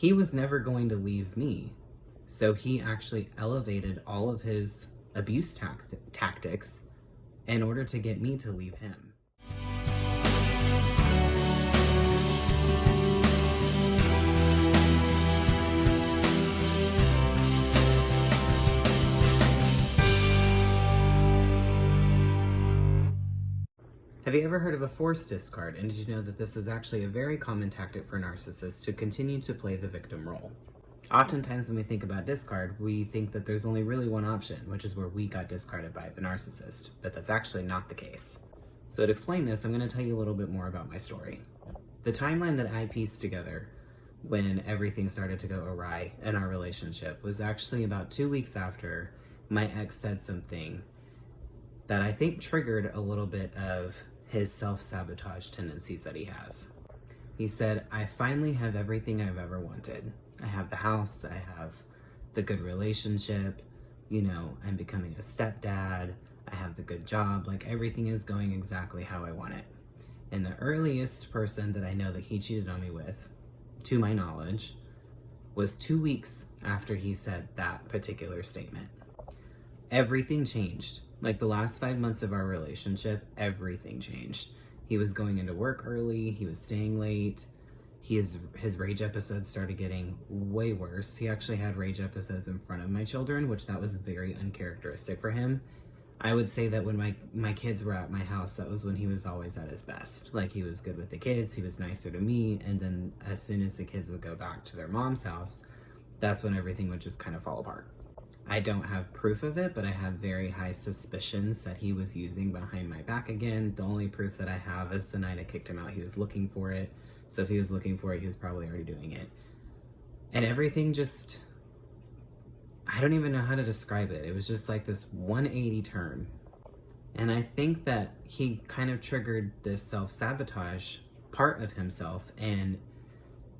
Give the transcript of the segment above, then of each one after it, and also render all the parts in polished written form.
he was never going to leave me. So he actually elevated all of his abuse tactics in order to get me to leave him. Have you ever heard of a forced discard? And did you know that this is actually a very common tactic for narcissists to continue to play the victim role? Oftentimes when we think about discard, we think that there's only really one option, which is where we got discarded by the narcissist, but that's actually not the case. So to explain this, I'm going to tell you a little bit more about my story. The timeline that I pieced together when everything started to go awry in our relationship was actually about 2 weeks after my ex said something that I think triggered a little bit of his self-sabotage tendencies that he has. He said, "I finally have everything I've ever wanted. I have the house, I have the good relationship, I'm becoming a stepdad, I have the good job, like everything is going exactly how I want it." And the earliest person that I know that he cheated on me with, to my knowledge, was 2 weeks after he said that particular statement. Everything changed. Like the last 5 months of our relationship, everything changed. He was going into work early, he was staying late, his rage episodes started getting way worse. He actually had rage episodes in front of my children, which that was very uncharacteristic for him. I would say that when my kids were at my house, that was when he was always at his best. Like he was good with the kids, he was nicer to me, and then as soon as the kids would go back to their mom's house, that's when everything would just kind of fall apart. I don't have proof of it, but I have very high suspicions that he was using behind my back again. The only proof that I have is the night I kicked him out, he was looking for it. So if he was looking for it, he was probably already doing it. And everything just, I don't even know how to describe it. It was just like this 180 turn. And I think that he kind of triggered this self-sabotage part of himself and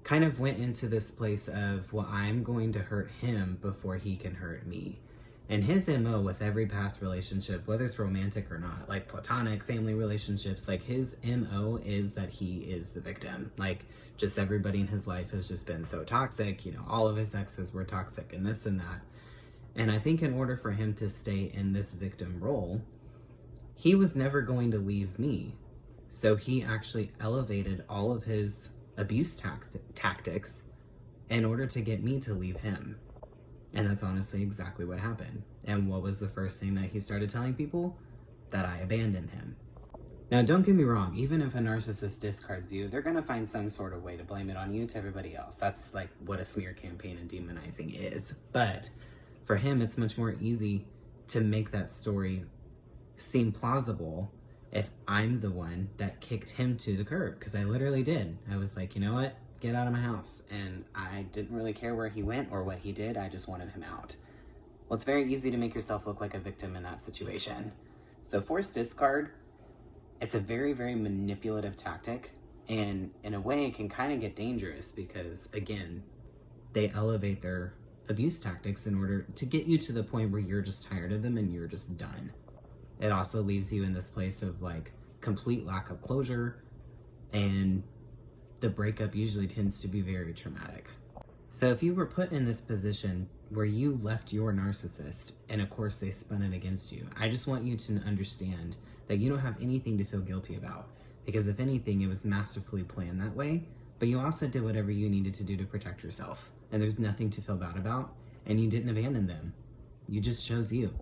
kind of went into this place of, well, I'm going to hurt him before he can hurt me. And his MO with every past relationship, whether it's romantic or not, like platonic, family relationships, like his MO is that he is the victim. Like just everybody in his life has just been so toxic, all of his exes were toxic and this and that. And I think in order for him to stay in this victim role, he was never going to leave me. So he actually elevated all of his abuse tactics in order to get me to leave him. And that's honestly exactly what happened. And what was the first thing that he started telling people? That I abandoned him. Now, don't get me wrong, even if a narcissist discards you, they're gonna find some sort of way to blame it on you to everybody else. That's like what a smear campaign and demonizing is. But for him, it's much more easy to make that story seem plausible if I'm the one that kicked him to the curb, because I literally did. I was like, you know what? Get out of my house. And I didn't really care where he went or what he did. I just wanted him out. Well, it's very easy to make yourself look like a victim in that situation. So forced discard, it's a very, very manipulative tactic. And in a way, it can kind of get dangerous because, again, they elevate their abuse tactics in order to get you to the point where you're just tired of them and you're just done. It also leaves you in this place of like complete lack of closure, and the breakup usually tends to be very traumatic. So if you were put in this position where you left your narcissist and of course they spun it against you, I just want you to understand that you don't have anything to feel guilty about, because if anything, it was masterfully planned that way, but you also did whatever you needed to do to protect yourself, and there's nothing to feel bad about, and you didn't abandon them. You just chose you.